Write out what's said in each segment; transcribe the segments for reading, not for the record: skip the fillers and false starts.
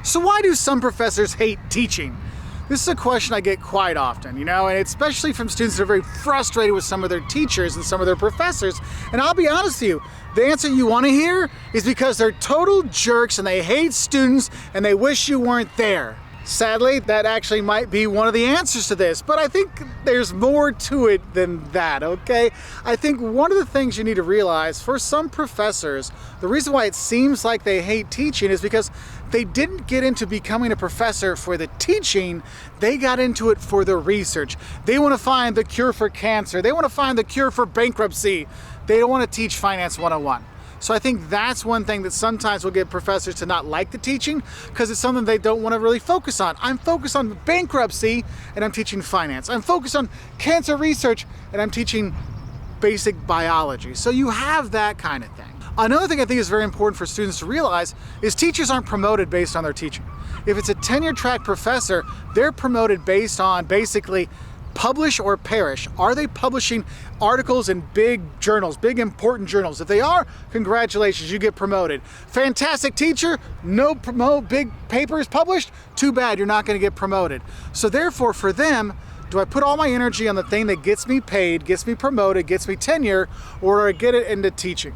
So why do some professors hate teaching? This is a question I get quite often, and especially from students that are very frustrated with some of their teachers and some of their professors. And I'll be honest with you, the answer you want to hear is because they're total jerks and they hate students and they wish you weren't there. Sadly, that actually might be one of the answers to this, but I think there's more to it than that, okay? I think one of the things you need to realize, for some professors, the reason why it seems like they hate teaching is because they didn't get into becoming a professor for the teaching, they got into it for the research. They want to find the cure for cancer, they want to find the cure for bankruptcy. They don't want to teach Finance 101. So I think that's one thing that sometimes will get professors to not like the teaching, because it's something they don't want to really focus on. I'm focused on bankruptcy and I'm teaching finance. I'm focused on cancer research and I'm teaching basic biology. So you have that kind of thing. Another thing I think is very important for students to realize is teachers aren't promoted based on their teaching. If it's a tenure track professor, they're promoted based on basically publish or perish. Are they publishing articles in big journals, big important journals? If they are, congratulations, you get promoted. Fantastic teacher, no big papers published, too bad, you're not going to get promoted. So therefore for them, do I put all my energy on the thing that gets me paid, gets me promoted, gets me tenure, or do I get it into teaching?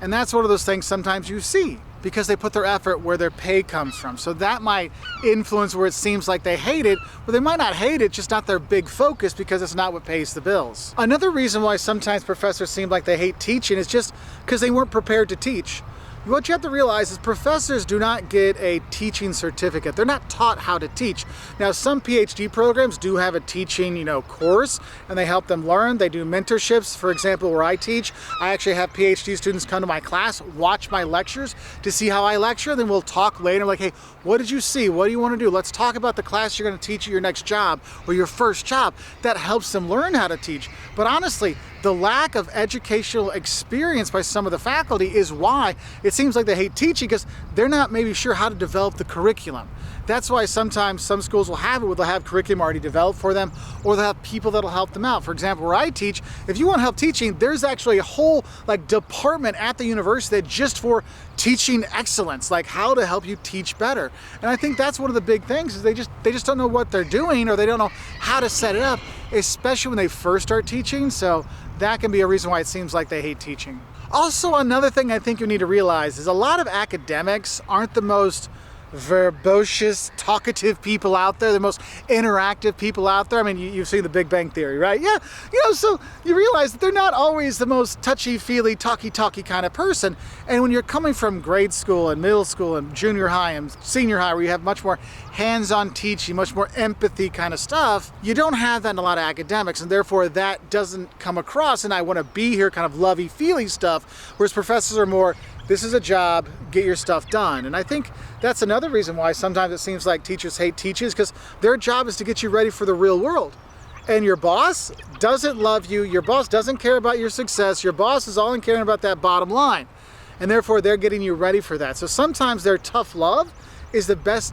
And that's one of those things sometimes you see, because they put their effort where their pay comes from. So that might influence where it seems like they hate it, or they might not hate it, just not their big focus because it's not what pays the bills. Another reason why sometimes professors seem like they hate teaching is just because they weren't prepared to teach. What you have to realize is professors do not get a teaching certificate. They're not taught how to teach. Now, some PhD programs do have a teaching, course, and they help them learn. They do mentorships. For example, where I teach, I actually have PhD students come to my class, watch my lectures to see how I lecture. Then we'll talk later, like, hey, what did you see? What do you want to do? Let's talk about the class you're going to teach at your next job or your first job. That helps them learn how to teach. But honestly, the lack of educational experience by some of the faculty is why it seems like they hate teaching, because they're not maybe sure how to develop the curriculum. That's why sometimes some schools will have it where they'll have curriculum already developed for them, or they'll have people that'll help them out. For example, where I teach, if you want help teaching, there's actually a whole department at the university that just for teaching excellence, like how to help you teach better. And I think that's one of the big things is they just don't know what they're doing, or they don't know how to set it up, especially when they first start teaching. So that can be a reason why it seems like they hate teaching. Also, another thing I think you need to realize is a lot of academics aren't the most verbose, talkative people out there, the most interactive people out there. I mean, you've seen the Big Bang Theory, right? Yeah, so you realize that they're not always the most touchy-feely, talky kind of person. And when you're coming from grade school and middle school and junior high and senior high, where you have much more hands-on teaching, much more empathy kind of stuff, you don't have that in a lot of academics, and therefore that doesn't come across, and I want to be here kind of lovey-feely stuff, whereas professors are more, this is a job, get your stuff done. And I think that's another reason why sometimes it seems like teachers hate teachers, because their job is to get you ready for the real world. And your boss doesn't love you, your boss doesn't care about your success, your boss is all in caring about that bottom line. And therefore they're getting you ready for that. So sometimes their tough love is the best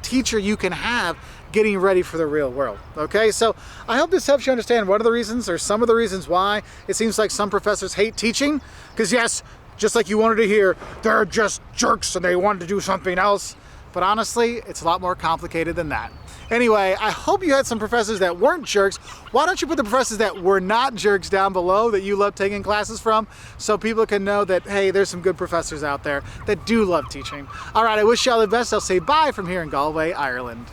teacher you can have getting ready for the real world. Okay, so I hope this helps you understand one of the reasons, or some of the reasons why it seems like some professors hate teaching. Because yes, just like you wanted to hear, they're just jerks and they wanted to do something else. But honestly, it's a lot more complicated than that. Anyway, I hope you had some professors that weren't jerks. Why don't you put the professors that were not jerks down below that you love taking classes from, so people can know that, hey, there's some good professors out there that do love teaching. All right, I wish you all the best. I'll say bye from here in Galway, Ireland.